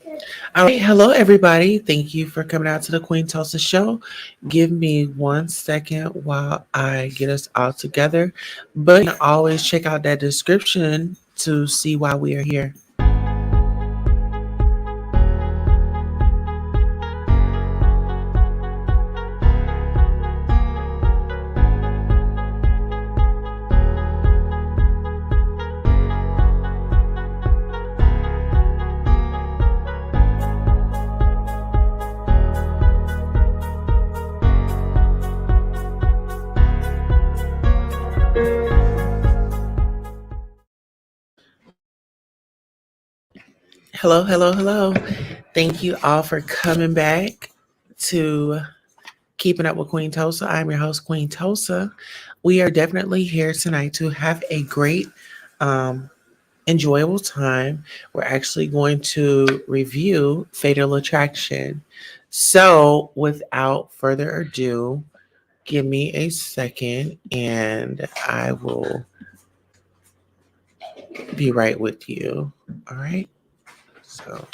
All right, hello everybody. Thank you for coming out to the Queen Tulsa show. Give me 1 second while I get us all together. But you can always check out that description to see why we are here. Hello, hello, hello. Thank you all for coming back to Keeping Up with Queen Tulsa. I'm your host, Queen Tulsa. We are definitely here tonight to have a great um, enjoyable time. We're actually going to review Fatal Attraction. So, without further ado, give me a second and I will be right with you. All right. So,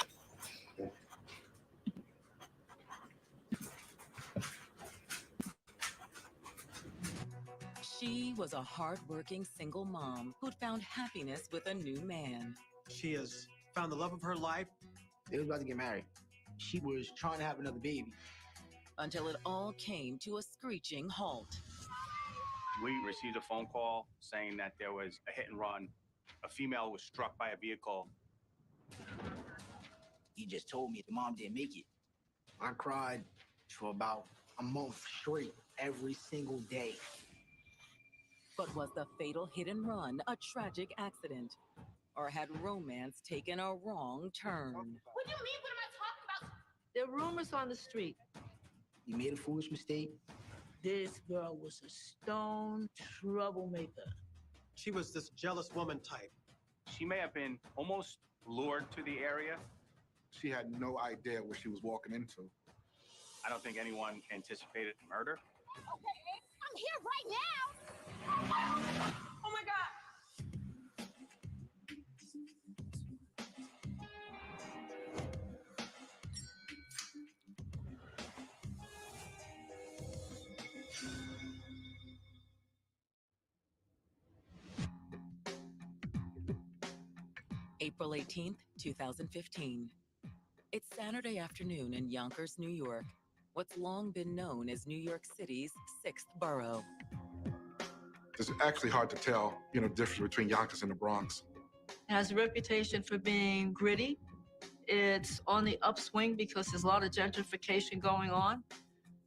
She was a hardworking single mom who'd found happiness with a new man. She has found the love of her life. They was about to get married. She was trying to have another baby. Until it all came to a screeching halt. We received a phone call saying that there was a hit and run. A female was struck by a vehicle. He just told me the mom didn't make it. I cried for about a month straight, every single day. But was the fatal hit and run a tragic accident? Or had romance taken a wrong turn? What do you mean? What am I talking about? There are rumors on the street. You made a foolish mistake. This girl was a stone troublemaker. She was this jealous woman type. She may have been almost lured to the area. She had no idea what she was walking into. I don't think anyone anticipated murder. Okay, I'm here right now. Oh my God. April 18th, 2015. It's Saturday afternoon in Yonkers, New York, what's long been known as New York City's sixth borough. It's actually hard to tell, the difference between Yonkers and the Bronx. It has a reputation for being gritty. It's on the upswing because there's a lot of gentrification going on.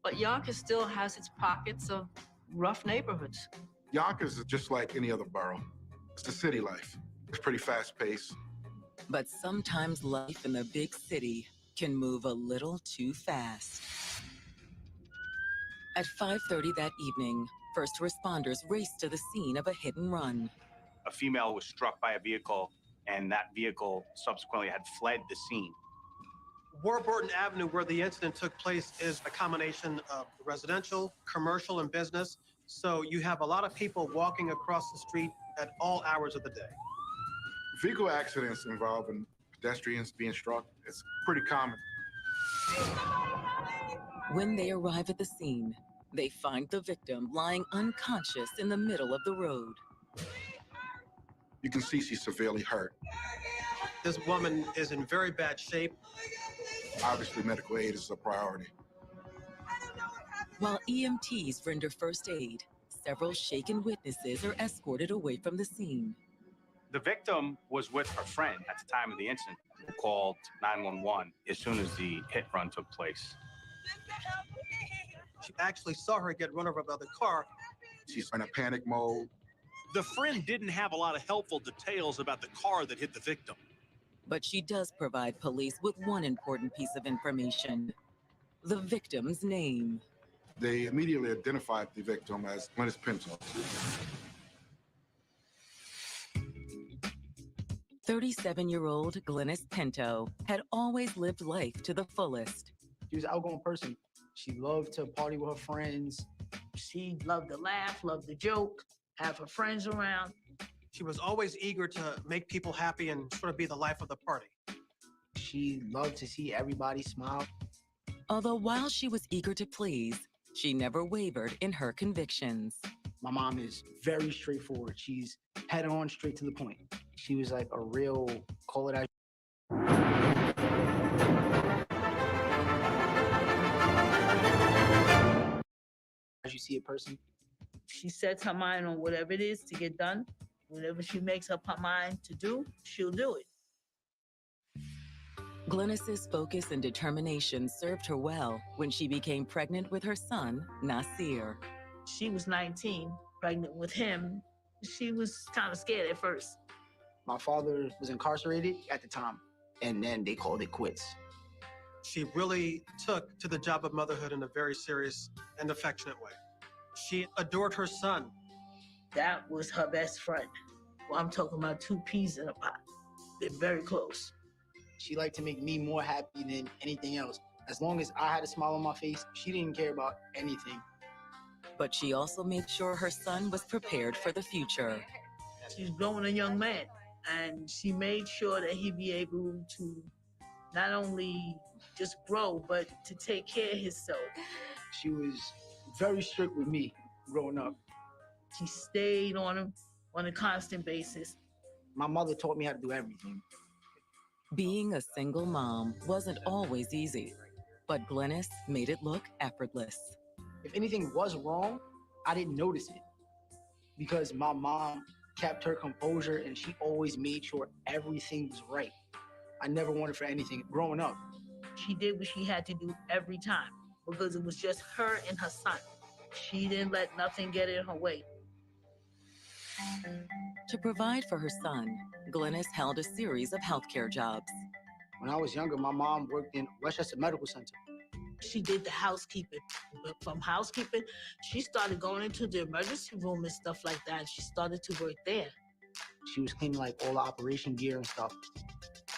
But Yonkers still has its pockets of rough neighborhoods. Yonkers is just like any other borough. It's the city life. It's pretty fast-paced. But sometimes life in the big city can move a little too fast. At 5:30 that evening, first responders raced to the scene of a hit and run. A female was struck by a vehicle, and that vehicle subsequently had fled the scene. Warburton Avenue, where the incident took place, is a combination of residential, commercial, and business. So you have a lot of people walking across the street at all hours of the day. Vehicle accidents involving pedestrians being struck, it's pretty common. When they arrive at the scene, they find the victim lying unconscious in the middle of the road. You can see she's severely hurt. This woman is in very bad shape. Obviously, medical aid is a priority. While EMTs render first aid, several shaken witnesses are escorted away from the scene. The victim was with her friend at the time of the incident, who called 911 as soon as the hit run took place. She actually saw her get run over by the car. She's in a panic mode. The friend didn't have a lot of helpful details about the car that hit the victim. But she does provide police with one important piece of information: the victim's name. They immediately identified the victim as Glennis Pinto. 37-year-old Glennis Pinto had always lived life to the fullest. She was an outgoing person. She loved to party with her friends. She loved to laugh, loved to joke, have her friends around. She was always eager to make people happy and sort of be the life of the party. She loved to see everybody smile. Although while she was eager to please, she never wavered in her convictions. My mom is very straightforward. She's head on, straight to the point. She was like a real, call it as you see a person. She sets her mind on whatever it is to get done. Whatever she makes up her mind to do, she'll do it. Glynis's focus and determination served her well when she became pregnant with her son, Nasir. She was 19, pregnant with him. She was kind of scared at first. My father was incarcerated at the time, and then they called it quits. She really took to the job of motherhood in a very serious and affectionate way. She adored her son. That was her best friend. Well, I'm talking about two peas in a pot. They're very close. She liked to make me more happy than anything else. As long as I had a smile on my face, she didn't care about anything. But she also made sure her son was prepared for the future. She's growing a young man, and she made sure that he'd be able to not only just grow, but to take care of himself. She was very strict with me growing up. She stayed on him on a constant basis. My mother taught me how to do everything. Being a single mom wasn't always easy, but Glynis made it look effortless. If anything was wrong, I didn't notice it because my mom kept her composure and she always made sure everything was right. I never wanted for anything growing up. She did what she had to do every time because it was just her and her son. She didn't let nothing get in her way. To provide for her son, Glynis held a series of healthcare jobs. When I was younger, my mom worked in Westchester Medical Center. She did the housekeeping. But from housekeeping, she started going into the emergency room and stuff like that. She started to work there. She was cleaning like all the operation gear and stuff.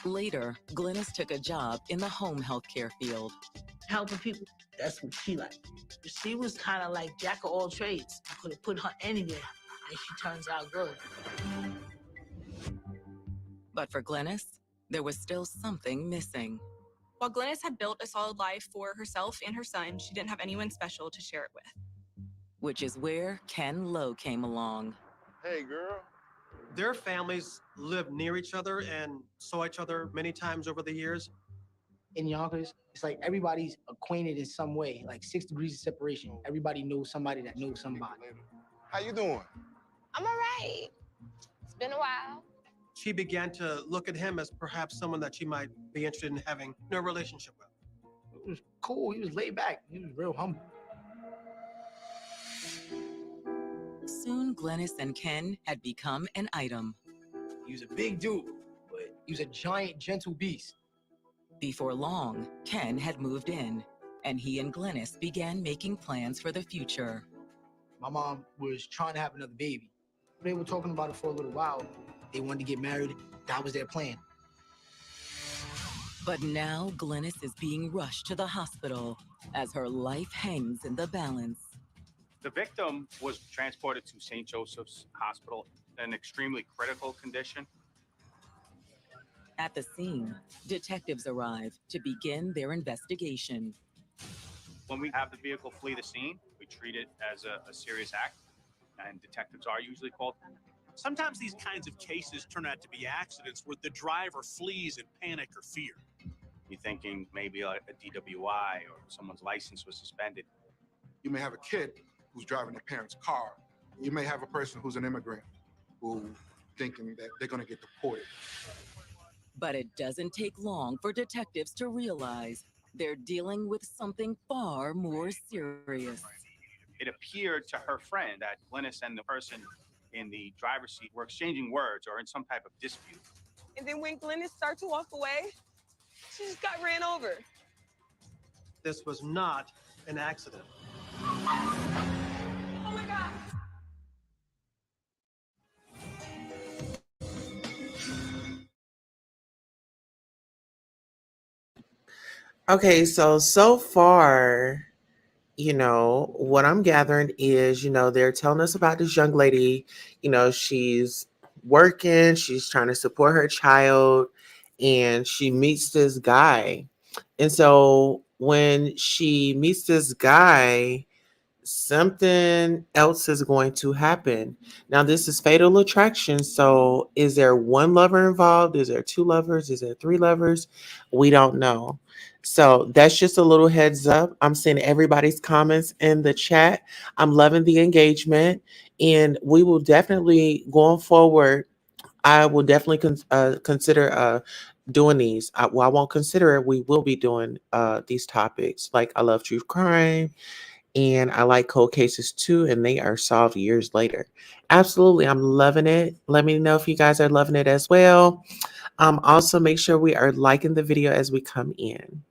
Later, Glynis took a job in the home healthcare field. Helping people, that's what she liked. She was kind of like jack of all trades. You could have put her anywhere, and she turns out good. But for Glynis, there was still something missing. While Glynis had built a solid life for herself and her son, she didn't have anyone special to share it with. Which is where Ken Lowe came along. Hey, girl. Their families lived near each other and saw each other many times over the years. In Yonkers, it's like everybody's acquainted in some way, like 6 degrees of separation. Everybody knows somebody that knows somebody. How you doing? I'm all right. It's been a while. She began to look at him as perhaps someone that she might be interested in having no relationship with. It was cool. He was laid back. He was real humble. Soon, Glynis and Ken had become an item. He was a big dude, but he was a giant, gentle beast. Before long, Ken had moved in, and he and Glynis began making plans for the future. My mom was trying to have another baby. They were talking about it for a little while. They wanted to get married. That was their plan. But now Glynis is being rushed to the hospital as her life hangs in the balance. The victim was transported to St. Joseph's Hospital in an extremely critical condition. At the scene, detectives arrive to begin their investigation. When we have the vehicle flee the scene, we treat it as a serious act, and detectives are usually called. Sometimes these kinds of cases turn out to be accidents where the driver flees in panic or fear. You're thinking maybe a DWI or someone's license was suspended. You may have a kid who's driving their parents' car. You may have a person who's an immigrant who thinking that they're going to get deported. But it doesn't take long for detectives to realize they're dealing with something far more serious. It appeared to her friend that Glynis and the person in the driver's seat were exchanging words or in some type of dispute. And then when Glynis started to walk away, she just got ran over. This was not an accident. Oh my God. Okay, so far, what I'm gathering is, they're telling us about this young lady, she's working, she's trying to support her child, and she meets this guy. And so when she meets this guy, something else is going to happen. Now, this is fatal attraction. So, is there one lover involved? Is there two lovers? Is there three lovers? We don't know. So, that's just a little heads up. I'm seeing everybody's comments in the chat. I'm loving the engagement, and we will definitely, going forward, I will definitely consider doing these. Well, I won't consider it. We will be doing these topics. Like, I love true crime and I like cold cases too, and they are solved years later. Absolutely, I'm loving it. Let me know if you guys are loving it as well. Also, make sure we are liking the video as we come in.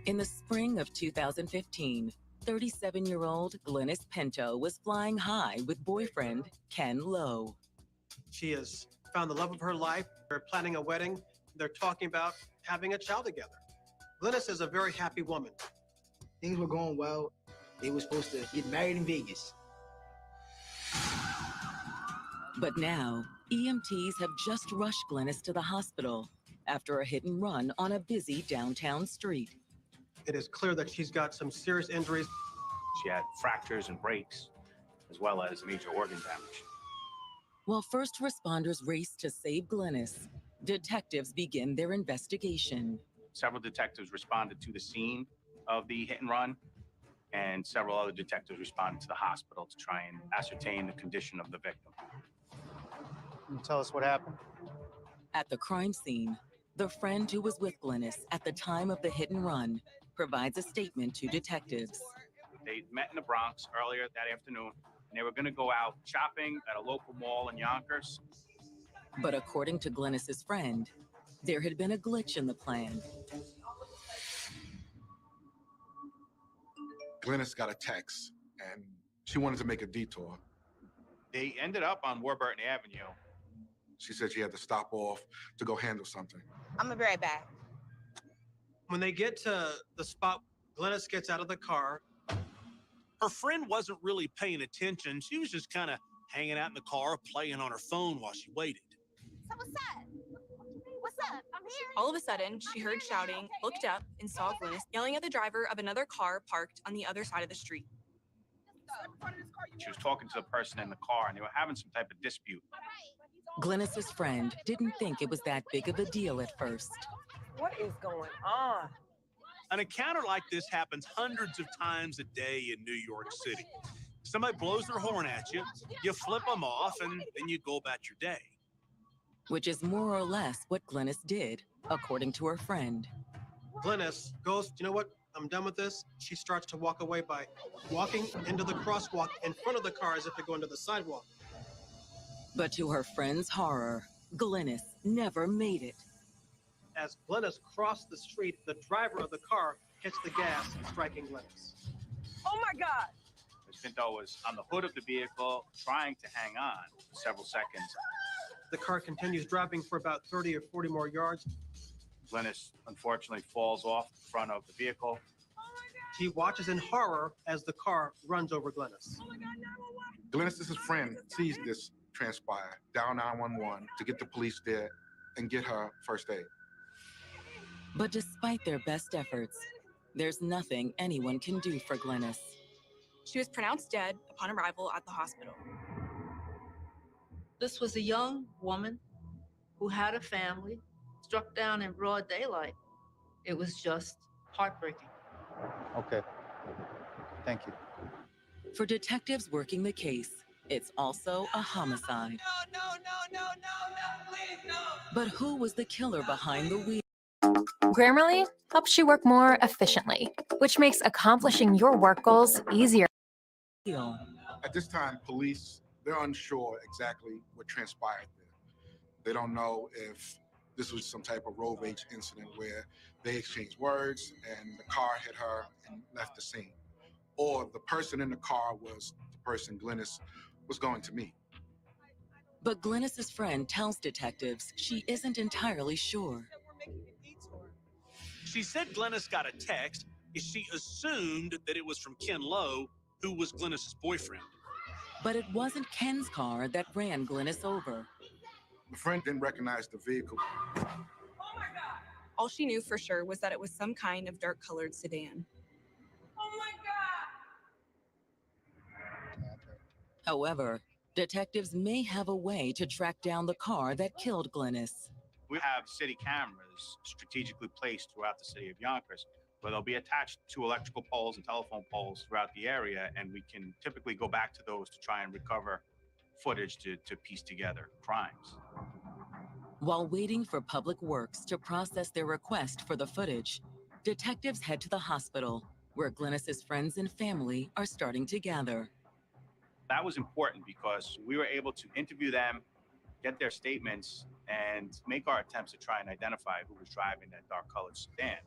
In the spring of 2015, 37-year-old Glennis Pinto was flying high with boyfriend Ken Lowe. She has found the love of her life. They're planning a wedding. They're talking about having a child together. Glennis is a very happy woman. Things were going well. They were supposed to get married in Vegas. But now, EMTs have just rushed Glennis to the hospital after a hit and run on a busy downtown street. It is clear that she's got some serious injuries. She had fractures and breaks, as well as major organ damage. While first responders race to save Glennis, detectives begin their investigation. Several detectives responded to the scene of the hit and run, and several other detectives responded to the hospital to try and ascertain the condition of the victim. Can you tell us what happened? At the crime scene, the friend who was with Glennis at the time of the hit and run provides a statement to detectives. They met in the Bronx earlier that afternoon, and they were going to go out shopping at a local mall in Yonkers. But according to Glennis's friend, there had been a glitch in the plan. Glennis got a text, and she wanted to make a detour. They ended up on Warburton Avenue. She said she had to stop off to go handle something. I'm gonna be right back. When they get to the spot, Glennis gets out of the car. Her friend wasn't really paying attention. She was just kind of hanging out in the car, playing on her phone while she waited. So what's up? What's up? I'm here. All of a sudden, she heard shouting, looked up, and saw Glennis yelling at the driver of another car parked on the other side of the street. She was talking to the person in the car, and they were having some type of dispute. Glennis's friend didn't think it was that big of a deal at first. What is going on? An encounter like this happens hundreds of times a day in New York City. Somebody blows their horn at you, you flip them off, and then you go about your day. Which is more or less what Glennis did, according to her friend. Glennis goes, you know what? I'm done with this. She starts to walk away by walking into the crosswalk in front of the car as if to go into the sidewalk. But to her friend's horror, Glennis never made it. As Glennis crossed the street, the driver of the car hits the gas, striking Glennis. Oh my God! Ms. Pinto was on the hood of the vehicle, trying to hang on for several seconds. The car continues driving for about 30 or 40 more yards. Glennis, unfortunately, falls off the front of the vehicle. He watches in horror as the car runs over Glennis. Glennis's friend sees this transpire, dial 911 to get the police there and get her first aid. But despite their best efforts, there's nothing anyone can do for Glennis. She was pronounced dead upon arrival at the hospital. This was a young woman who had a family, struck down in broad daylight. It was just heartbreaking. Okay. Thank you. For detectives working the case, it's also a homicide. No, please, no. But who was the killer behind the wheel? Grammarly helps you work more efficiently, which makes accomplishing your work goals easier. At this time, police, they're unsure exactly what transpired there. They don't know if this was some type of road rage incident where they exchanged words and the car hit her and left the scene, or the person in the car was the person Glennis was going to meet. But Glennis's friend tells detectives she isn't entirely sure. She said Glennis got a text. She assumed that it was from Ken Lowe, who was Glennis's boyfriend. But it wasn't Ken's car that ran Glennis over. My friend didn't recognize the vehicle. All she knew for sure was that it was some kind of dark-colored sedan. However, detectives may have a way to track down the car that killed Glennis. We have city cameras strategically placed throughout the city of Yonkers, where they'll be attached to electrical poles and telephone poles throughout the area, and we can typically go back to those to try and recover footage to piece together crimes. While waiting for Public Works to process their request for the footage, detectives head to the hospital, where Glennis's friends and family are starting to gather. That was important because we were able to interview them, get their statements, and make our attempts to try and identify who was driving that dark-colored sedan.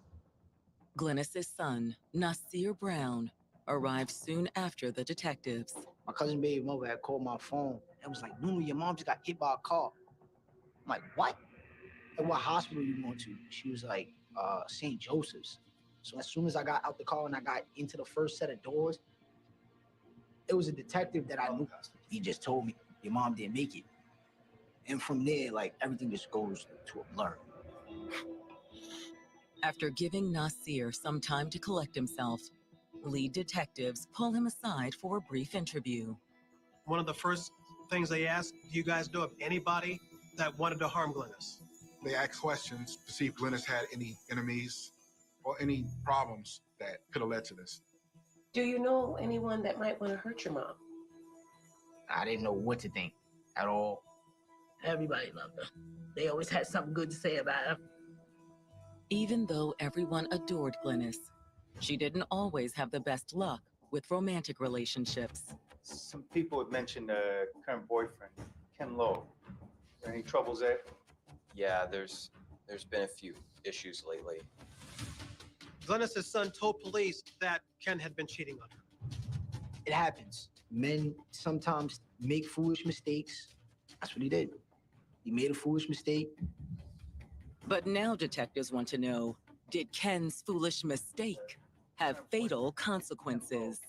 Glennis's son, Nasir Brown, arrived soon after the detectives. My cousin baby mother had called my phone and was like, Nunu, your mom just got hit by a car. I'm like, what? And what hospital you going to? She was like, St. Joseph's. So as soon as I got out the car and I got into the first set of doors, it was a detective that I knew. He just told me, your mom didn't make it. And from there, like, everything just goes to a blur. After giving Nasir some time to collect himself, lead detectives pull him aside for a brief interview. One of the first things they asked, do you guys know of anybody that wanted to harm Glennis? They asked questions to see if Glennis had any enemies or any problems that could have led to this. Do you know anyone that might want to hurt your mom? I didn't know what to think at all. Everybody loved her. They always had something good to say about her. Even though everyone adored Glennis, she didn't always have the best luck with romantic relationships. Some people have mentioned a current boyfriend, Ken Lowe. Any troubles there? Yeah, there's been a few issues lately. Glennis's son told police that Ken had been cheating on her. It happens. Men sometimes make foolish mistakes. That's what he did. He made a foolish mistake. But now detectives want to know, did Ken's foolish mistake have fatal consequences?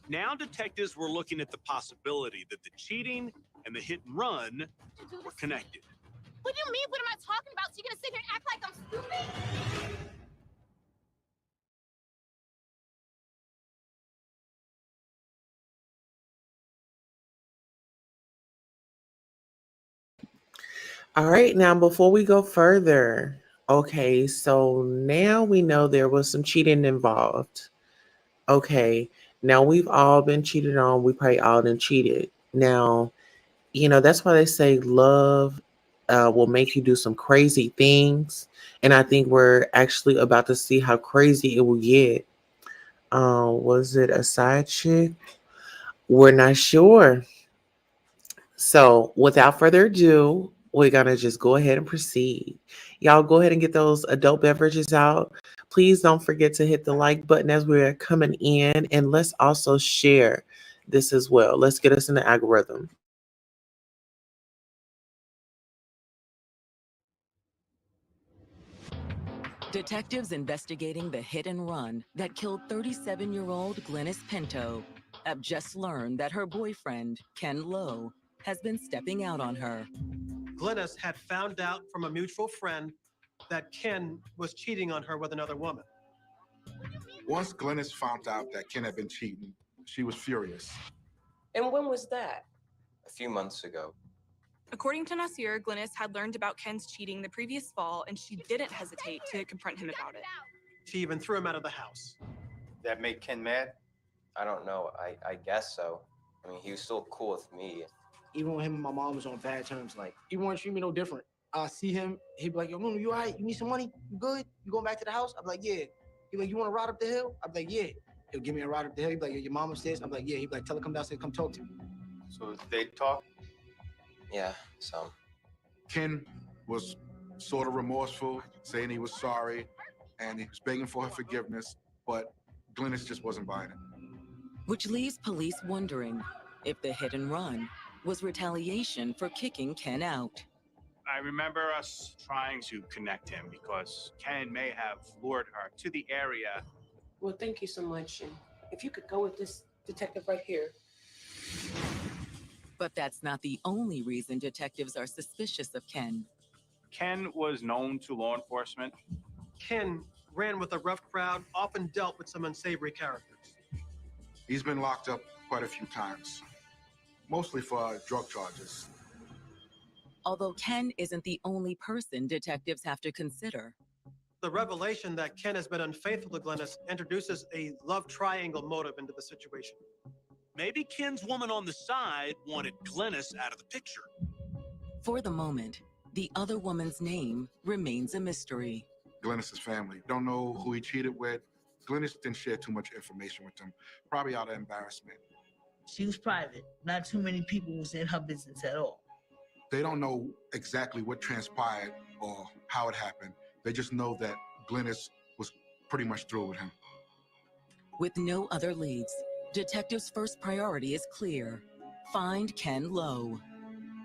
Now detectives were looking at the possibility that the cheating and the hit and run were connected. What do you mean? What am I talking about? So you're gonna sit here and act like I'm stupid? All right, now before we go further, okay, so now we know there was some cheating involved. Okay, now we've all been cheated on. We probably all been cheated. Now, that's why they say love will make you do some crazy things. And I think we're actually about to see how crazy it will get. Was it a side chick? We're not sure. So without further ado, we're going to just go ahead and proceed. Y'all go ahead and get those adult beverages out. Please don't forget to hit the like button as we're coming in. And let's also share this as well. Let's get us in the algorithm. Detectives investigating the hit and run that killed 37-year-old Glennis Pinto have just learned that her boyfriend, Ken Lowe, has been stepping out on her. Glennis had found out from a mutual friend that Ken was cheating on her with another woman. Once Glennis found out that Ken had been cheating, she was furious. And when was that? A few months ago. According to Nasir, Glennis had learned about Ken's cheating the previous fall, and she didn't hesitate to confront him about it. She even threw him out of the house. That made Ken mad? I don't know. I guess so. I mean, he was still cool with me. Even when him and my mom was on bad terms, like, he wouldn't treat me no different. I see him, he'd be like, yo, Nunu, you all right? You need some money? You good? You going back to the house? I'd be like, yeah. He'd be like, you want to ride up the hill? I'd be like, yeah. He'll give me a ride up the hill. He'd be like, yo, your mom upstairs? I'd be like, yeah. He'd be like, tell her come downstairs, come talk to me. So they talk? Yeah, some. Ken was sort of remorseful, saying he was sorry, and he was begging for her forgiveness, but Glennis just wasn't buying it. Which leaves police wondering if the hit and run was retaliation for kicking Ken out. I remember us trying to connect him because Ken may have lured her to the area. Well, thank you so much. And if you could go with this detective right here. But that's not the only reason detectives are suspicious of Ken. Ken was known to law enforcement. Ken ran with a rough crowd, often dealt with some unsavory characters. He's been locked up quite a few times, mostly for drug charges. Although Ken isn't the only person detectives have to consider. The revelation that Ken has been unfaithful to Glennis introduces a love triangle motive into the situation. Maybe Ken's woman on the side wanted Glennis out of the picture. For the moment, the other woman's name remains a mystery. Glennis's family don't know who he cheated with. Glennis didn't share too much information with them, probably out of embarrassment. She was private. Not too many people was in her business at all. They don't know exactly what transpired or how it happened. They just know that Glennis was pretty much through with him. With no other leads, detectives' first priority is clear. Find Ken Lowe.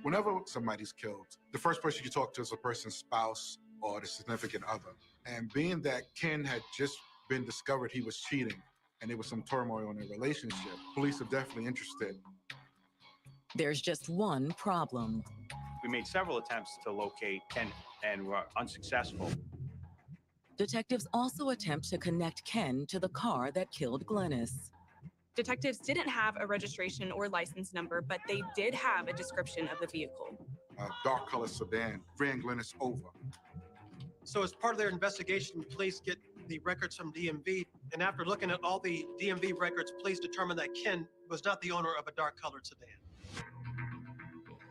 Whenever somebody's killed, the first person you talk to is a person's spouse or the significant other. And being that Ken had just been discovered he was cheating and there was some turmoil in their relationship, police are definitely interested. There's just one problem. We made several attempts to locate Ken and were unsuccessful. Detectives also attempt to connect Ken to the car that killed Glennis. Detectives didn't have a registration or license number, but they did have a description of the vehicle. A dark colored sedan ran Glennis over. So as part of their investigation, police get the records from DMV, and after looking at all the DMV records, police determined that Ken was not the owner of a dark-colored sedan.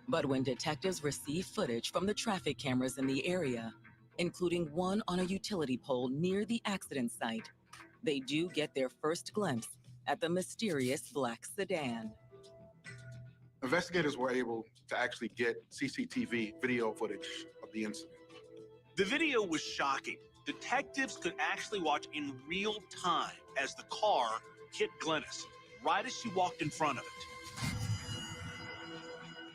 But when detectives receive footage from the traffic cameras in the area, including one on a utility pole near the accident site, they do get their first glimpse at the mysterious black sedan. Investigators were able to actually get CCTV video footage of the incident. The video was shocking. Detectives could actually watch in real time as the car hit Glennis, right as she walked in front of it.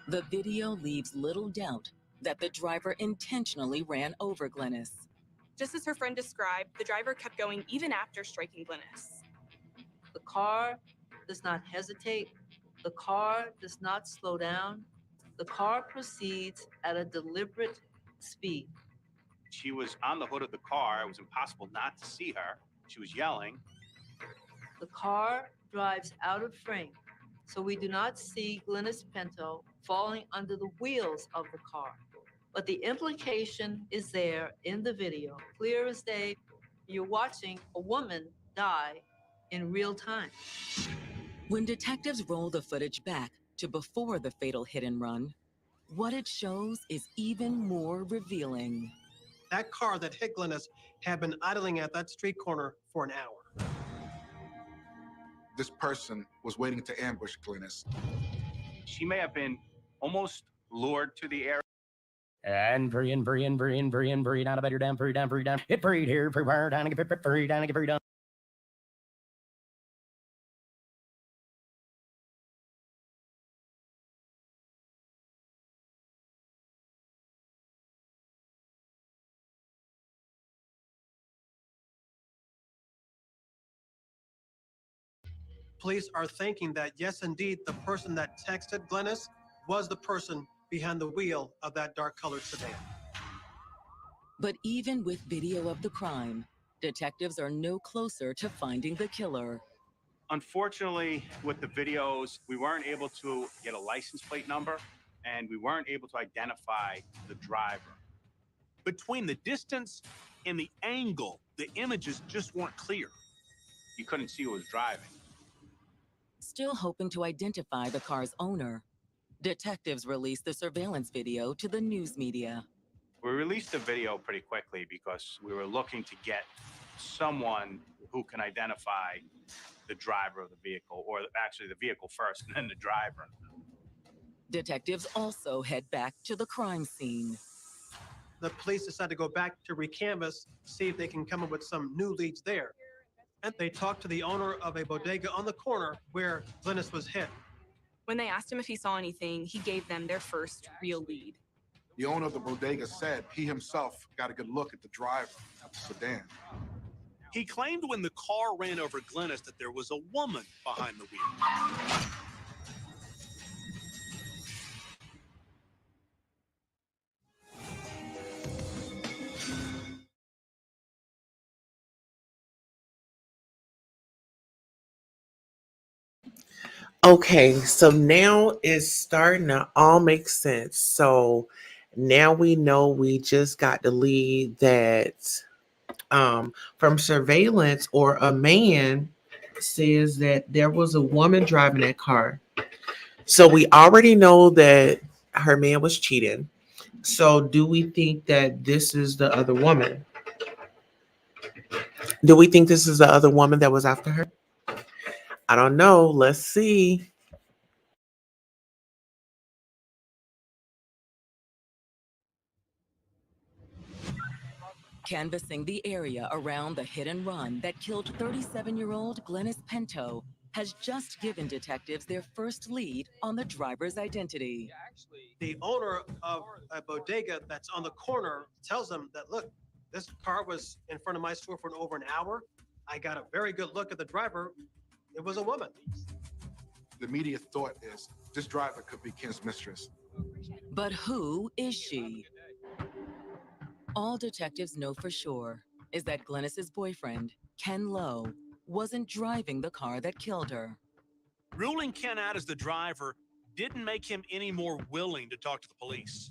The video leaves little doubt that the driver intentionally ran over Glennis. Just as her friend described, the driver kept going even after striking Glennis. The car does not hesitate. The car does not slow down. The car proceeds at a deliberate speed. She was on the hood of the car. It was impossible not to see her. She was yelling. The car drives out of frame, so we do not see Glennis Pinto falling under the wheels of the car. But the implication is there in the video, clear as day. You're watching a woman die in real time. When detectives roll the footage back to before the fatal hit and run, what it shows is even more revealing. That car that hit Glennis had been idling at that street corner for an hour. This person was waiting to ambush Glennis. She may have been almost lured to the area. And free, down about your down, free down. Hit free here, free down, and get free down, and get free down. Police are thinking that, yes, indeed, the person that texted Glennis was the person behind the wheel of that dark-colored sedan. But even with video of the crime, detectives are no closer to finding the killer. Unfortunately, with the videos, we weren't able to get a license plate number, and we weren't able to identify the driver. Between the distance and the angle, the images just weren't clear. You couldn't see who was driving. Still hoping to identify the car's owner, detectives released the surveillance video to the news media. We released the video pretty quickly because we were looking to get someone who can identify the driver of the vehicle, or actually the vehicle first and then the driver. Detectives also head back to the crime scene. The police decide to go back to recanvass, see if they can come up with some new leads there. And they talk to the owner of a bodega on the corner where Glennis was hit. When they asked him if he saw anything, he gave them their first real lead. The owner of the bodega said he himself got a good look at the driver of the sedan. He claimed when the car ran over Glennis that there was a woman behind the wheel. Okay, so now it's starting to all make sense. So now we know we just got the lead that from surveillance, or a man says that there was a woman driving that car. So we already know that her man was cheating. So do we think that this is the other woman? Do we think this is the other woman that was after her? I don't know. Let's see. Canvassing the area around the hit and run that killed 37-year-old Glennis Pinto has just given detectives their first lead on the driver's identity. The owner of a bodega that's on the corner tells them that, look, this car was in front of my store for over an hour. I got a very good look at the driver. It was a woman. The immediate thought is this driver could be Ken's mistress. But who is she? All detectives know for sure is that Glennis's boyfriend, Ken Lowe, wasn't driving the car that killed her. Ruling Ken out as the driver didn't make him any more willing to talk to the police.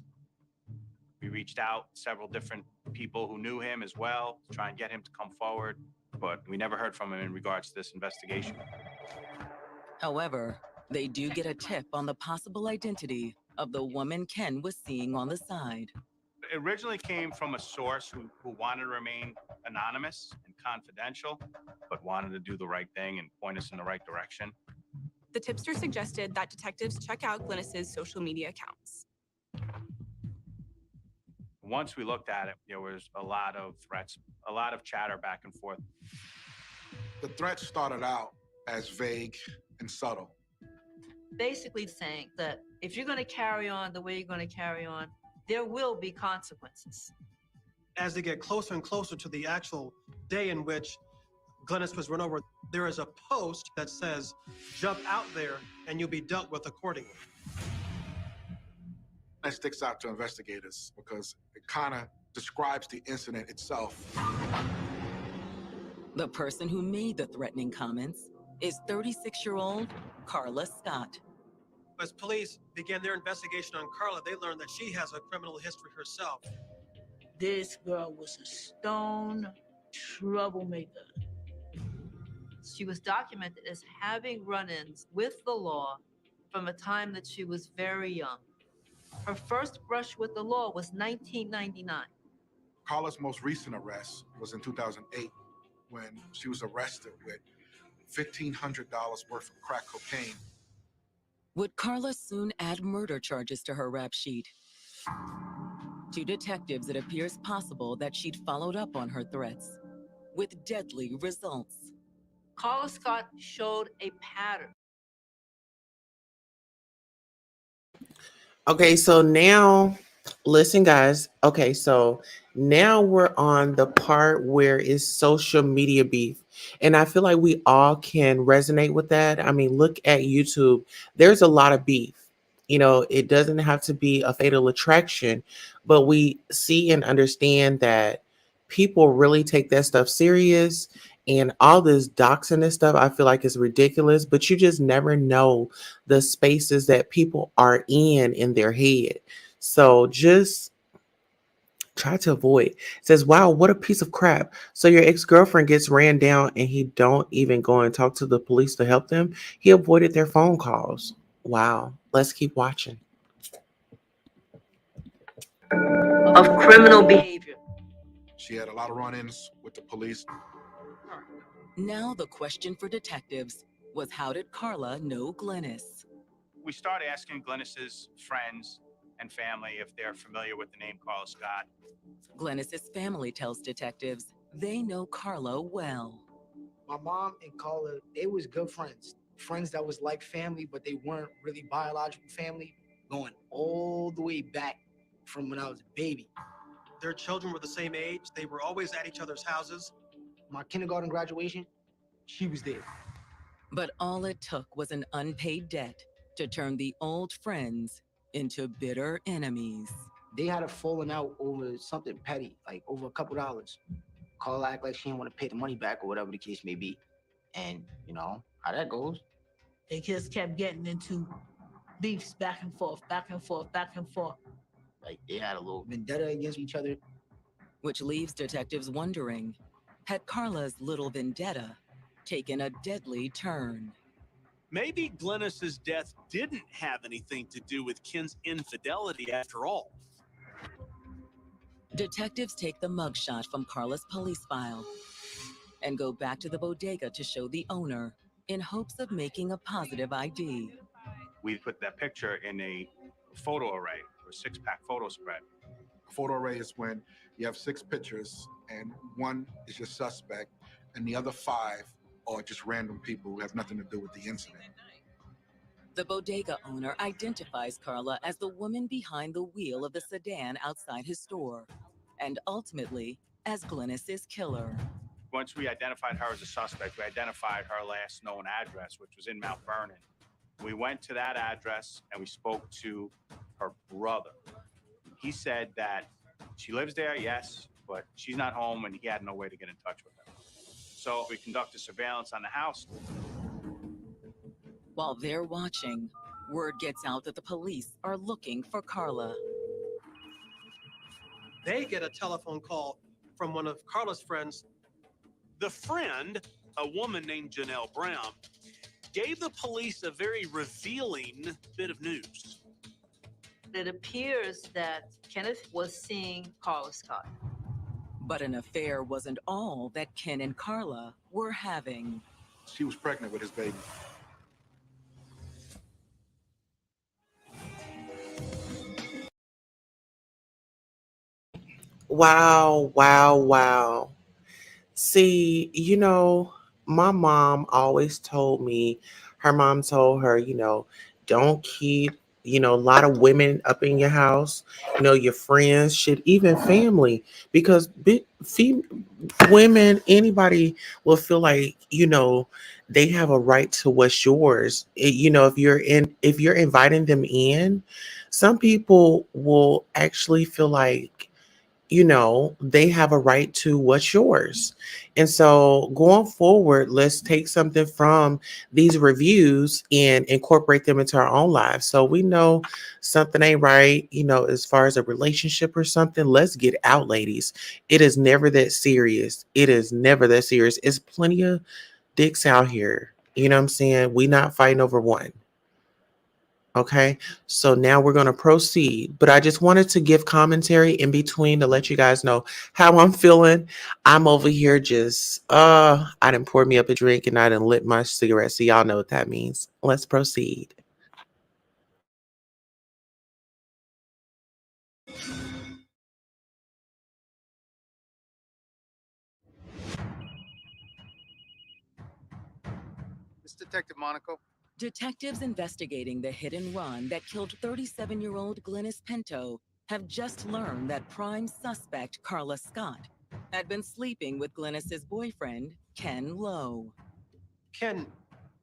We reached out several different people who knew him as well to try and get him to come forward, but we never heard from him in regards to this investigation. However, they do get a tip on the possible identity of the woman Ken was seeing on the side. It originally came from a source who wanted to remain anonymous and confidential, but wanted to do the right thing and point us in the right direction. The tipster suggested that detectives check out Glennis's social media accounts. Once we looked at it, there was a lot of threats, a lot of chatter back and forth. The threat started out as vague and subtle. Basically saying that if you're going to carry on the way you're going to carry on, there will be consequences. As they get closer and closer to the actual day in which Glennis was run over, there is a post that says, jump out there and you'll be dealt with accordingly. That sticks out to investigators because it kind of describes the incident itself. The person who made the threatening comments is 36-year-old Carla Scott. As police began their investigation on Carla, they learned that she has a criminal history herself. This girl was a stone troublemaker. She was documented as having run-ins with the law from a time that she was very young. Her first brush with the law was 1999. Carla's most recent arrest was in 2008 when she was arrested with $1,500 worth of crack cocaine. Would Carla soon add murder charges to her rap sheet? To detectives, it appears possible that she'd followed up on her threats with deadly results. Carla Scott showed a pattern. Okay, so now, listen, guys. Okay, so now we're on the part where it's social media beef. And I feel like we all can resonate with that. I mean, look at YouTube. There's a lot of beef. You know, it doesn't have to be a fatal attraction, but we see and understand that people really take that stuff serious. And all this doxing and stuff, I feel like is ridiculous, but you just never know the spaces that people are in their head. So just try to avoid. It says, wow, what a piece of crap. So your ex-girlfriend gets ran down and he don't even go and talk to the police to help them. He avoided their phone calls. Wow. Let's keep watching. Of criminal behavior. She had a lot of run-ins with the police. Now the question for detectives was, how did Carla know Glennis? We started asking Glennis's friends and family if they're familiar with the name Carla Scott. Glennis's family tells detectives they know Carla well. My mom and Carla, they was good friends. Friends that was like family, but they weren't really biological family, going all the way back from when I was a baby. Their children were the same age. They were always at each other's houses. My kindergarten graduation, she was there. But all it took was an unpaid debt to turn the old friends into bitter enemies. They had a falling out over something petty, like over a couple dollars. Carla act like she didn't want to pay the money back or whatever the case may be. And you know how that goes. They just kept getting into beefs back and forth, back and forth, back and forth. Like they had a little vendetta against each other. Which leaves detectives wondering, had Carla's little vendetta taken a deadly turn? Maybe Glennis's death didn't have anything to do with Ken's infidelity after all. Detectives take the mugshot from Carla's police file and go back to the bodega to show the owner in hopes of making a positive ID. We put that picture in a photo array, or 6-pack photo spread. A photo array is when you have 6 pictures and one is your suspect and the other 5 are just random people who have nothing to do with the incident. The bodega owner identifies Carla as the woman behind the wheel of the sedan outside his store, and ultimately as Glennis's killer. Once we identified her as a suspect, we identified her last known address, which was in Mount Vernon. We went to that address and we spoke to her brother. He said that she lives there, yes, but she's not home and he had no way to get in touch with her. So we conducted surveillance on the house. While they're watching, word gets out that the police are looking for Carla. They get a telephone call from one of Carla's friends. The friend, a woman named Janelle Brown, gave the police a very revealing bit of news. It appears that Kenneth was seeing Carla Scott. But an affair wasn't all that Ken and Carla were having. She was pregnant with his baby. Wow, wow, wow. See, my mom always told me, her mom told her, don't keep, a lot of women up in your house, your friends, shit, even family, because women, anybody will feel like, they have a right to what's yours. If you're inviting them in, some people will actually feel like, they have a right to what's yours. And so going forward, let's take something from these reviews and incorporate them into our own lives. So we know something ain't right, as far as a relationship or something, let's get out, ladies. It is never that serious. It is never that serious. It's plenty of dicks out here. You know what I'm saying? We not fighting over one. Okay, so now we're going to proceed, but I just wanted to give commentary in between to let you guys know how I'm feeling. I'm over here just, I done poured me up a drink and I done lit my cigarette. So y'all know what that means. Let's proceed. It's Detective Monaco. Detectives investigating the hit and run that killed 37-year-old Glennis Pinto have just learned that prime suspect Carla Scott had been sleeping with Glennis's boyfriend, Ken Lowe. Ken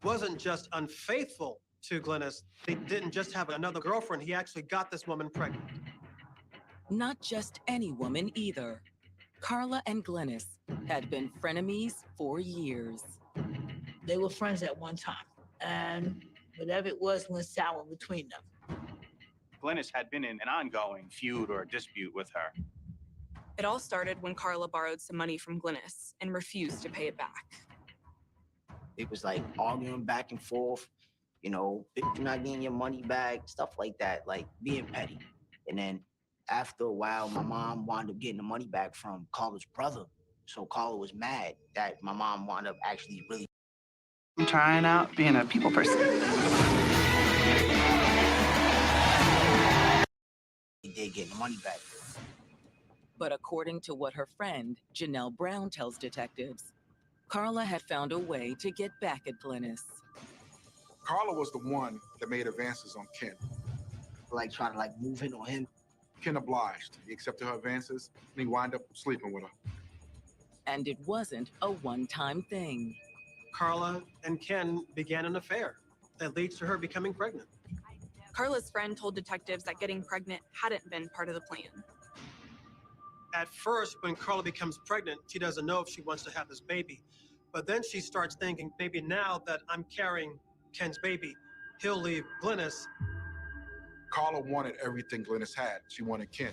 wasn't just unfaithful to Glennis. He didn't just have another girlfriend. He actually got this woman pregnant. Not just any woman either. Carla and Glennis had been frenemies for years. They were friends at one time, and whatever it was went sour between them. Glennis had been in an ongoing feud or dispute with her. It all started when Carla borrowed some money from Glennis and refused to pay it back. It was like arguing back and forth, you're not getting your money back, stuff like that, like being petty. And then after a while, my mom wound up getting the money back from Carla's brother. So Carla was mad that my mom wound up actually really. I'm trying out being a people person. He did get the money back. But according to what her friend, Janelle Brown, tells detectives, Carla had found a way to get back at Glennis. Carla was the one that made advances on Ken. Like trying to move in on him. Ken obliged. He accepted her advances, and he wound up sleeping with her. And it wasn't a one-time thing. Carla and Ken began an affair that leads to her becoming pregnant. Carla's friend told detectives that getting pregnant hadn't been part of the plan. At first, when Carla becomes pregnant, she doesn't know if she wants to have this baby. But then she starts thinking, maybe now that I'm carrying Ken's baby, he'll leave Glynis. Carla wanted everything Glynis had. She wanted Ken.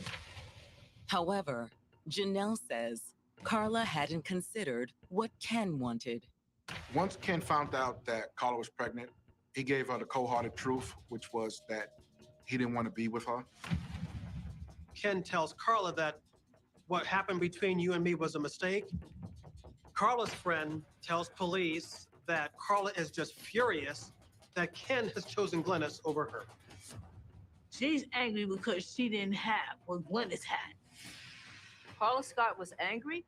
However, Janelle says Carla hadn't considered what Ken wanted. Once Ken found out that Carla was pregnant, he gave her the cold-hearted truth, which was that he didn't want to be with her. Ken tells Carla that what happened between you and me was a mistake. Carla's friend tells police that Carla is just furious that Ken has chosen Glynis over her. She's angry because she didn't have what Glennis had. Carla Scott was angry.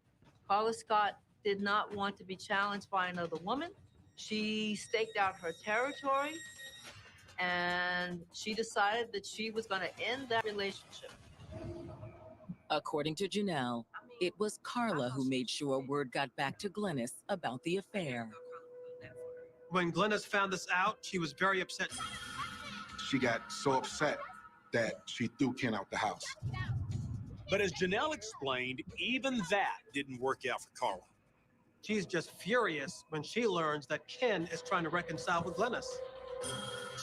Carla Scott did not want to be challenged by another woman. She staked out her territory, and she decided that she was going to end that relationship. According to Janelle, it was Carla who made sure word got back to Glynis about the affair. When Glynis found this out, she was very upset. She got so upset that she threw Ken out the house. But as Janelle explained, even that didn't work out for Carla. She's just furious when she learns that Ken is trying to reconcile with Glynis.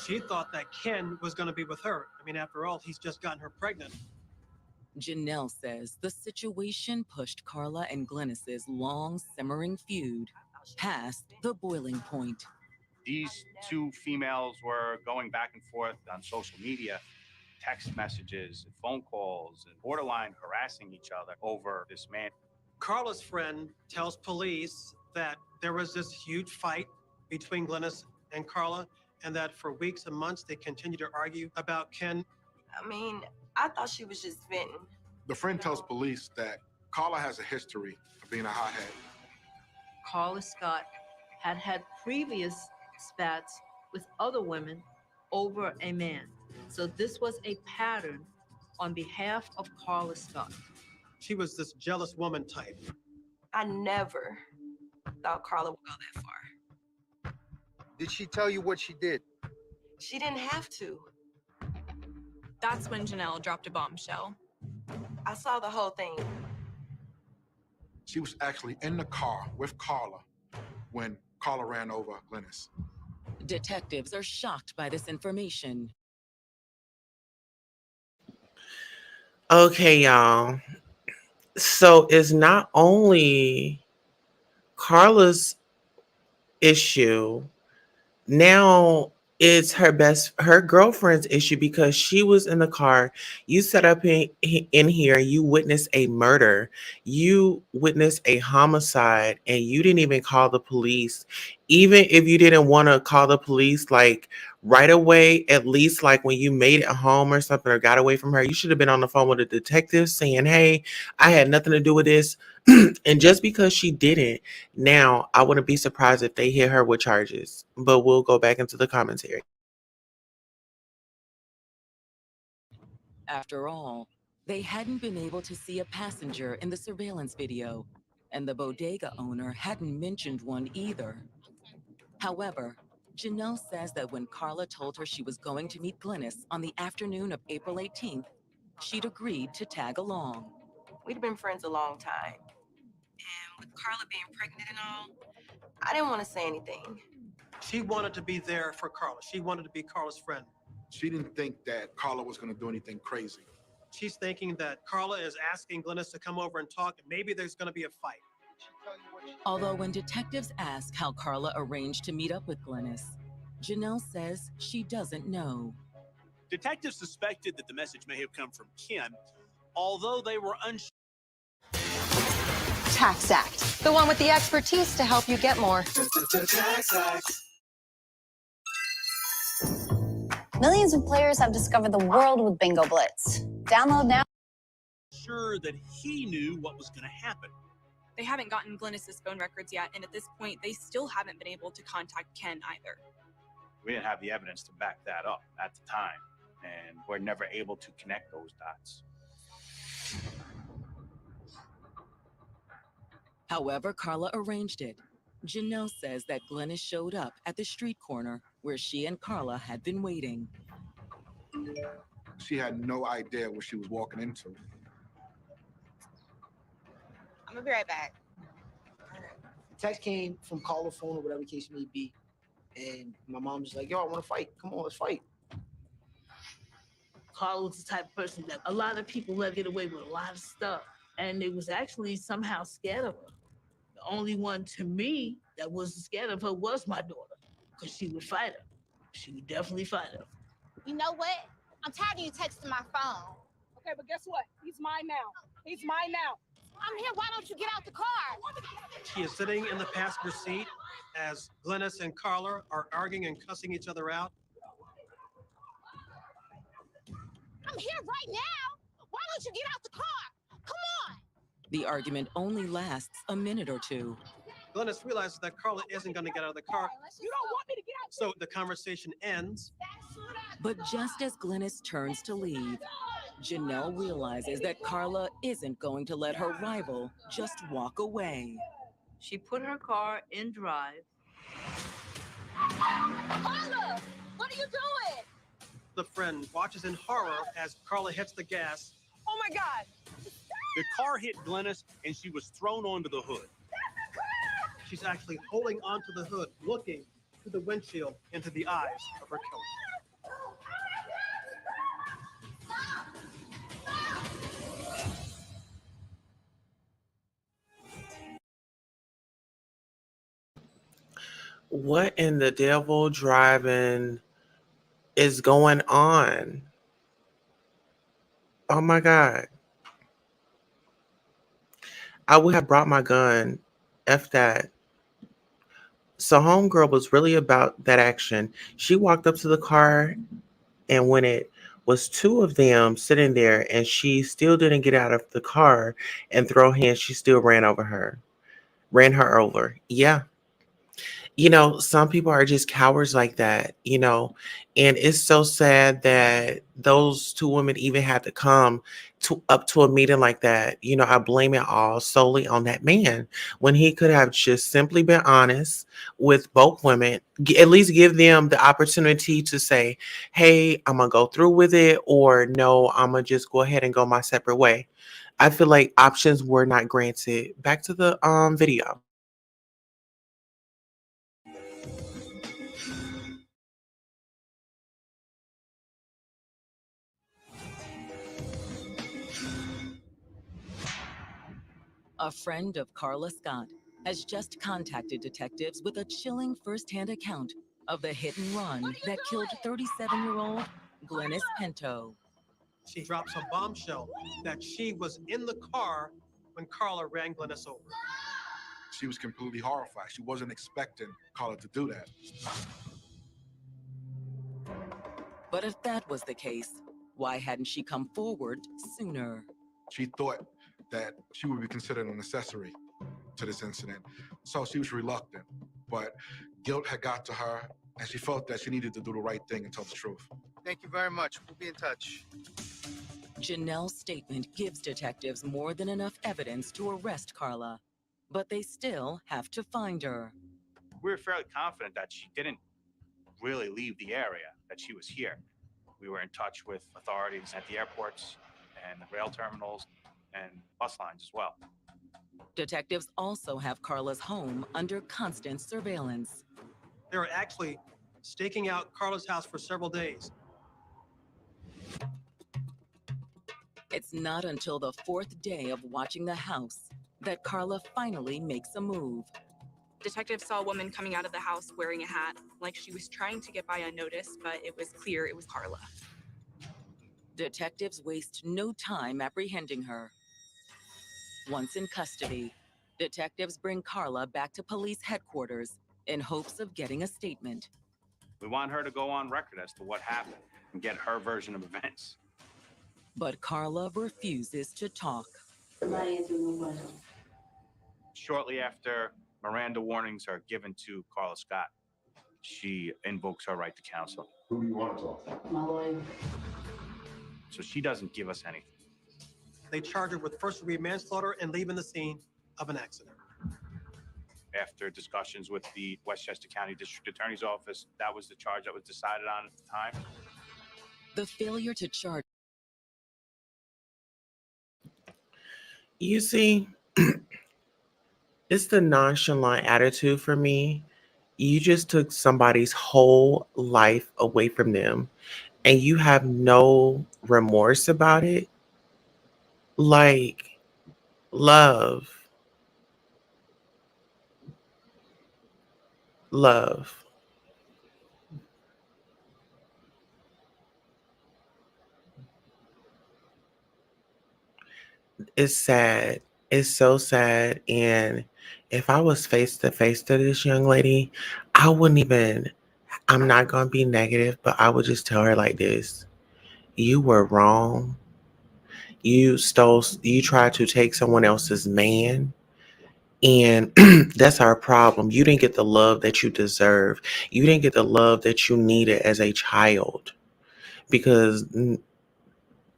She thought that Ken was going to be with her. I mean, after all, he's just gotten her pregnant. Janelle says the situation pushed Carla and Glynis's long simmering feud past the boiling point. These two females were going back and forth on social media, text messages, and phone calls, and borderline harassing each other over this man. Carla's friend tells police that there was this huge fight between Glynis and Carla, and that for weeks and months they continued to argue about Ken. I mean, I thought she was just venting. The friend tells police that Carla has a history of being a hothead. Carla Scott had had previous spats with other women over a man. So this was a pattern on behalf of Carla Scott. She was this jealous woman type. I never thought Carla would go that far. Did she tell you what she did? She didn't have to. That's when Janelle dropped a bombshell. I saw the whole thing. She was actually in the car with Carla when Carla ran over Glynis. Detectives are shocked by this information. Okay, y'all. So it's not only Carla's issue, now it's her girlfriend's issue, because she was in the car. You set up in here, you witnessed a murder, you witnessed a homicide, and you didn't even call the police. Even if you didn't want to call the police like right away, at least like when you made it home or something or got away from her, you should have been on the phone with a detective saying, hey, I had nothing to do with this. And just because she didn't, now I wouldn't be surprised if they hit her with charges. But we'll go back into the commentary. After all, they hadn't been able to see a passenger in the surveillance video, and the bodega owner hadn't mentioned one either. However, Janelle says that when Carla told her she was going to meet Glynis on the afternoon of April 18th, she'd agreed to tag along. We'd been friends a long time. And with Carla being pregnant and all, I didn't want to say anything. She wanted to be there for Carla. She wanted to be Carla's friend. She didn't think that Carla was going to do anything crazy. She's thinking that Carla is asking Glynis to come over and talk, and maybe there's going to be a fight. Although when detectives ask how Carla arranged to meet up with Glynis, Janelle says she doesn't know. Detectives suspected that the message may have come from Ken, although they were unsure. Tax Act, the one with the expertise to help you get more. Millions of players have discovered the world with Bingo Blitz. Download now. Sure that he knew what was going to happen. They haven't gotten Glynis's phone records yet, and at this point, they still haven't been able to contact Ken either. We didn't have the evidence to back that up at the time, and we're never able to connect those dots. However Carla arranged it, Janelle says that Glennis showed up at the street corner where she and Carla had been waiting. She had no idea what she was walking into. I'm gonna be right back. The text came from Carla phone or whatever the case may be. And my mom was like, yo, I want to fight. Come on, let's fight. Carla was the type of person that a lot of people let get away with a lot of stuff. And they was actually somehow scared of her. The only one to me that wasn't scared of her was my daughter, because she would fight her. She would definitely fight her. You know what? I'm tired of you texting my phone. Okay, but guess what? He's mine now. He's mine now. I'm here. Why don't you get out the car? She is sitting in the passenger seat as Glennis and Carla are arguing and cussing each other out. I'm here right now. Why don't you get out the car? Come on. The argument only lasts a minute or two. Glennis realizes that Carla isn't going to get out of the car, You don't want me to get out. so the conversation ends. But just as Glennis turns to leave, Janelle realizes that Carla isn't going to let her rival just walk away. She put her car in drive. Carla, what are you doing? The friend watches in horror as Carla hits the gas. Oh my God. The car hit Glennis and she was thrown onto the hood. She's actually holding onto the hood, looking through the windshield into the eyes of her killer. What in the devil driving is going on? Oh my God. I would have brought my gun. F that. So homegirl was really about that action. She walked up to the car, and when it was two of them sitting there and she still didn't get out of the car and throw hands, she still ran her over. Yeah. Some people are just cowards like that, and it's so sad that those two women even had to come up to a meeting like that. I blame it all solely on that man when he could have just simply been honest with both women, at least give them the opportunity to say, hey, I'm going to go through with it, or no, I'm going to just go ahead and go my separate way. I feel like options were not granted. Back to the video. A friend of Carla Scott has just contacted detectives with a chilling firsthand account of the hit and run that killed 37-year-old Glennis Pinto. She drops a bombshell that she was in the car when Carla ran Glennis over. She was completely horrified. She wasn't expecting Carla to do that. But if that was the case, why hadn't she come forward sooner? She thought that she would be considered an accessory to this incident, so she was reluctant. But guilt had got to her, and she felt that she needed to do the right thing and tell the truth. Thank you very much. We'll be in touch. Janelle's statement gives detectives more than enough evidence to arrest Carla, but they still have to find her. We were fairly confident that she didn't really leave the area, that she was here. We were in touch with authorities at the airports and the rail terminals and bus lines as well. Detectives also have Carla's home under constant surveillance. They were actually staking out Carla's house for several days. It's not until the fourth day of watching the house that Carla finally makes a move. Detectives saw a woman coming out of the house wearing a hat, like she was trying to get by unnoticed, but it was clear it was Carla. Detectives waste no time apprehending her. Once in custody, detectives bring Carla back to police headquarters in hopes of getting a statement. We want her to go on record as to what happened and get her version of events. But Carla refuses to talk. Shortly after Miranda warnings are given to Carla Scott, she invokes her right to counsel. Who do you want to talk to? My lawyer. So she doesn't give us anything. They charge her with first-degree manslaughter and leaving the scene of an accident. After discussions with the Westchester County District Attorney's Office, that was the charge that was decided on at the time. The failure to charge. You see, it's the nonchalant attitude for me. You just took somebody's whole life away from them and you have no remorse about it. Like, love, love. It's sad. It's so sad. And if I was face to face to this young lady, I wouldn't even, I'm not going to be negative, but I would just tell her like this: you were wrong. You tried to take someone else's man. And that's our problem. You didn't get the love that you deserve. You didn't get the love that you needed as a child because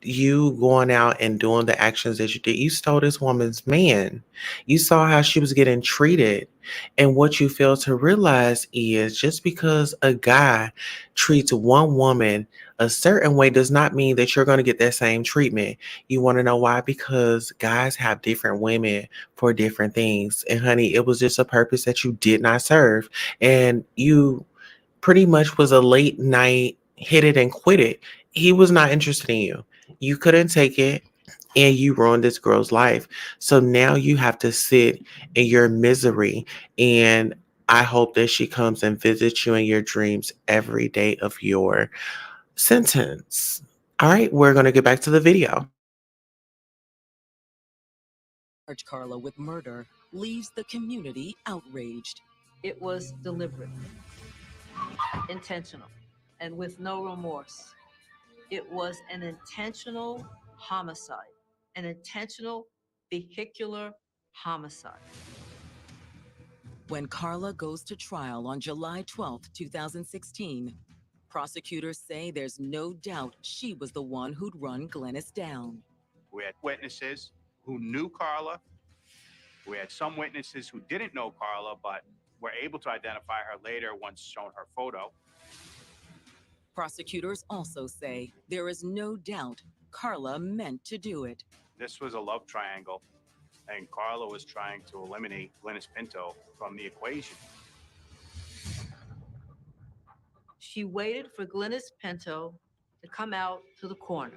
you going out and doing the actions that you did, you stole this woman's man. You saw how she was getting treated. And what you fail to realize is just because a guy treats one woman a certain way does not mean that you're going to get that same treatment. You want to know why? Because guys have different women for different things. And honey, it was just a purpose that you did not serve. And you pretty much was a late night hit it and quit it. He was not interested in you. You couldn't take it and you ruined this girl's life. So now you have to sit in your misery. And I hope that she comes and visits you in your dreams every day of your sentence. All right, we're going to get back to the video. Charge Carla with murder leaves the community outraged. It was deliberate, intentional, and with no remorse. It was an intentional homicide, an intentional vehicular homicide. When Carla goes to trial on July 12, 2016, prosecutors say there's no doubt she was the one who'd run Glennis down. We had witnesses who knew Carla. We had some witnesses who didn't know Carla, but were able to identify her later once shown her photo. Prosecutors also say there is no doubt Carla meant to do it. This was a love triangle, and Carla was trying to eliminate Glennis Pinto from the equation. She waited for Glennis Pinto to come out to the corner.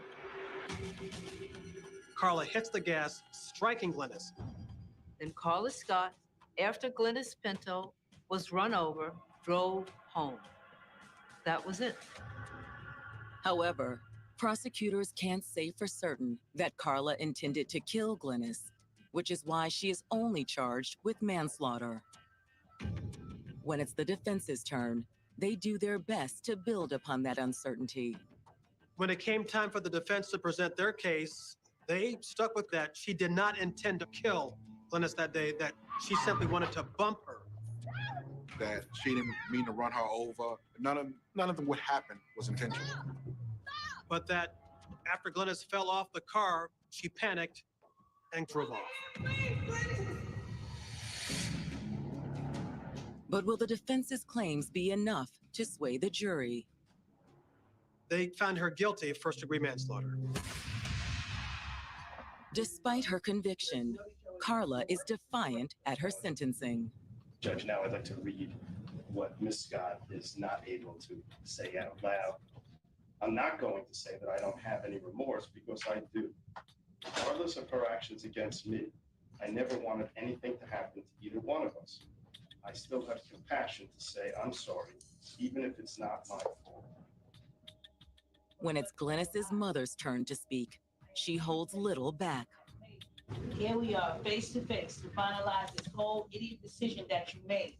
Carla hits the gas, striking Glennis. Then Carla Scott, after Glennis Pinto was run over, drove home. That was it. However, prosecutors can't say for certain that Carla intended to kill Glennis, which is why she is only charged with manslaughter. When it's the defense's turn, they do their best to build upon that uncertainty. When it came time for the defense to present their case, they stuck with that she did not intend to kill Glennis that day, that she simply wanted to bump her. That she didn't mean to run her over. None of what happened was intentional. But that after Glennis fell off the car, she panicked and drove off. But will the defense's claims be enough to sway the jury? They found her guilty of first-degree manslaughter. Despite her conviction, Carla is defiant at her sentencing. Judge, now I'd like to read what Ms. Scott is not able to say out loud. I'm not going to say that I don't have any remorse, because I do. Regardless of her actions against me, I never wanted anything to happen to either one of us. I still have compassion to say I'm sorry, even if it's not my fault. When it's Glennis's mother's turn to speak, she holds little back. Here we are, face to face, to finalize this whole idiot decision that you made.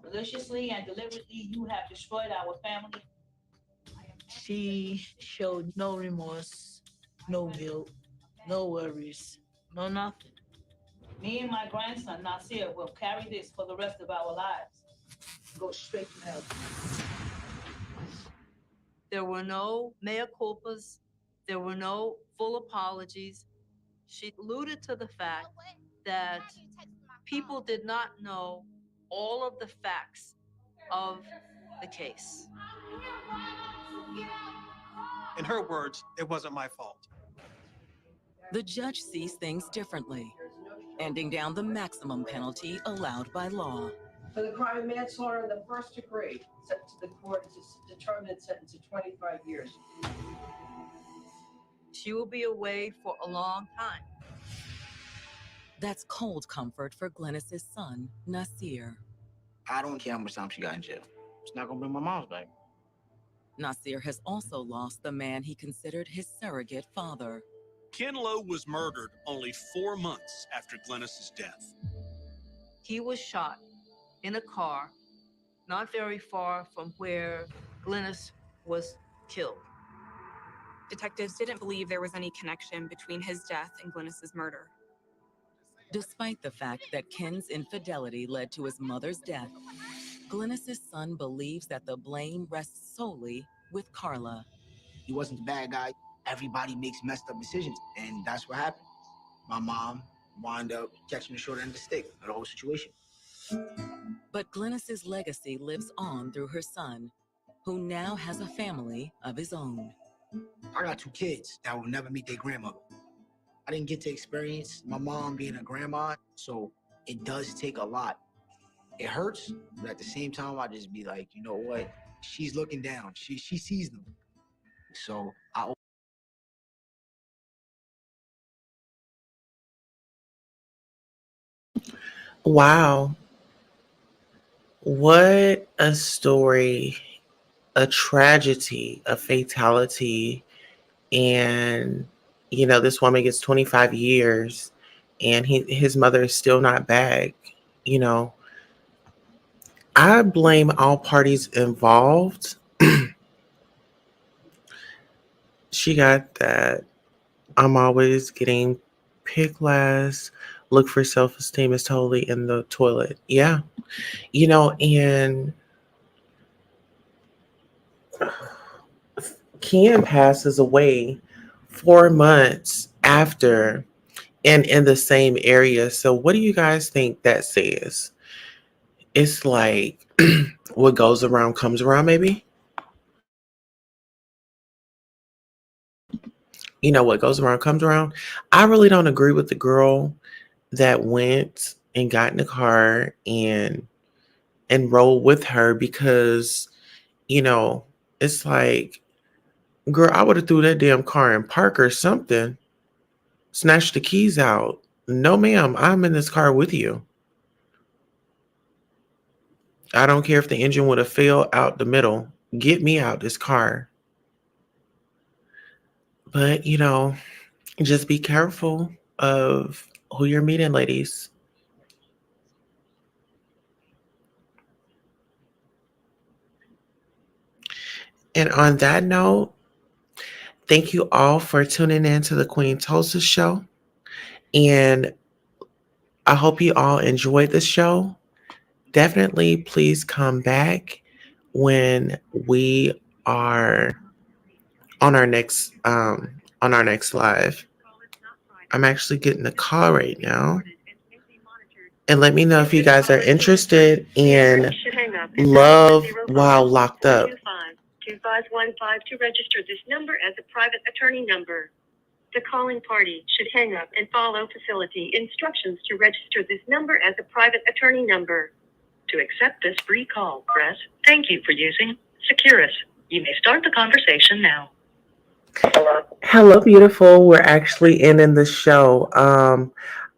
Maliciously and deliberately, you have destroyed our family. She showed no remorse, no guilt, no worries, no nothing. Me and my grandson, Nasir, will carry this for the rest of our lives. Go straight to hell. There were no mea culpas. There were no full apologies. She alluded to the fact that people did not know all of the facts of the case. In her words, it wasn't my fault. The judge sees things differently, handing down the maximum penalty allowed by law. For the crime of manslaughter in the first degree, sent to the court is a determined sentence of 25 years. She will be away for a long time. That's cold comfort for Glennis's son, Nasir. I don't care how much time she got in jail. It's not gonna bring my mom's back. Nasir has also lost the man he considered his surrogate father. Ken Lowe was murdered only 4 months after Glennis's death. He was shot in a car not very far from where Glennis was killed. Detectives didn't believe there was any connection between his death and Glennis's murder. Despite the fact that Ken's infidelity led to his mother's death, Glennis's son believes that the blame rests solely with Carla. He wasn't the bad guy. Everybody makes messed up decisions, and that's what happened. My mom wound up catching the short end of the stick of the whole situation. But Glennis's legacy lives on through her son, who now has a family of his own. I got 2 kids that will never meet their grandmother. I didn't get to experience my mom being a grandma, so it does take a lot. It hurts, but at the same time, I just be like, you know what? She's looking down. She sees them. So I. Wow. What a story, a tragedy, a fatality. And, this woman gets 25 years and his mother is still not back. You know, I blame all parties involved. She got that. I'm always getting picked last. Look for self-esteem is totally in the toilet. Yeah. And Ken passes away 4 months after and in the same area. So what do you guys think that says? It's like what goes around comes around, maybe? What goes around comes around. I really don't agree with the girl that went and got in the car and rode with her because, it's like, girl, I would have threw that damn car in park or something, snatched the keys out. No, ma'am, I'm in this car with you. I don't care if the engine would have failed out the middle. Get me out this car. But, just be careful of who you're meeting, ladies. And on that note, thank you all for tuning in to the Queen Tulsa show. And I hope you all enjoyed the show. Definitely please come back when we are on our next live. I'm actually getting a call right now. And let me know if you guys are interested in Love While Locked Up. 2515 to register this number as a private attorney number. The calling party should hang up and follow facility instructions to register this number as a private attorney number. To accept this free call, press "Thank you for using Securus." You may start the conversation now. Hello, beautiful. We're actually ending the show.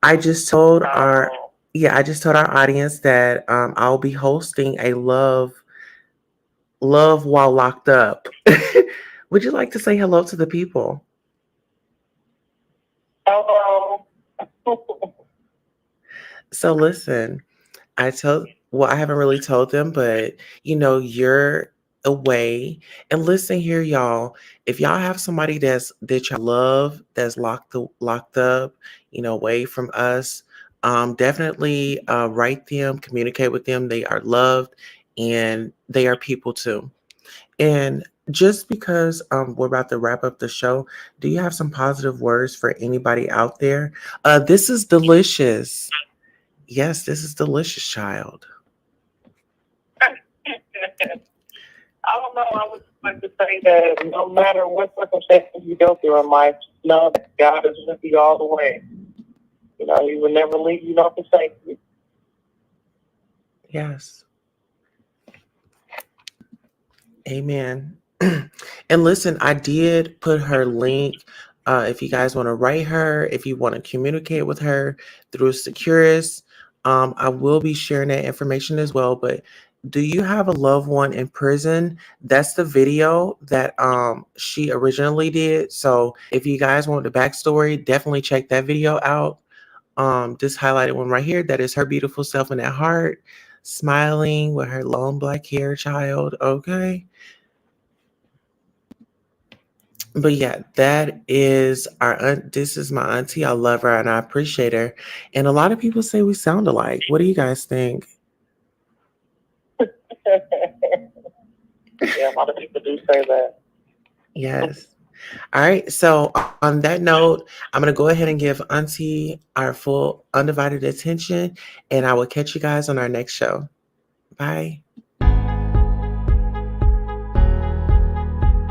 I just told our audience that I'll be hosting a love while locked up. Would you like to say hello to the people? Hello. So listen, I haven't really told them, but you're away. And listen here, y'all. If y'all have somebody that y'all love that's locked up, away from us, definitely write them, communicate with them. They are loved and they are people too. And just because we're about to wrap up the show, do you have some positive words for anybody out there? This is delicious. Yes, this is delicious, child. I don't know. I would like to say that no matter what circumstances you go through in life, know that God is with you all the way. You know, He will never leave you nor forsake you. Yes. Amen. And listen, I did put her link. If you guys want to write her, if you want to communicate with her through Securus, I will be sharing that information as well. But do you have a loved one in prison? That's the video that she originally did. So if you guys want the backstory, definitely check that video out. This highlighted one right here, that is her beautiful self in that heart, smiling with her long black hair, child. Okay. But yeah, that is this is my auntie. I love her and I appreciate her. And a lot of people say we sound alike. What do you guys think? Yeah, a lot of people do say that. Yes. All right. So on that note, I'm gonna go ahead and give Auntie our full undivided attention, and I will catch you guys on our next show. Bye.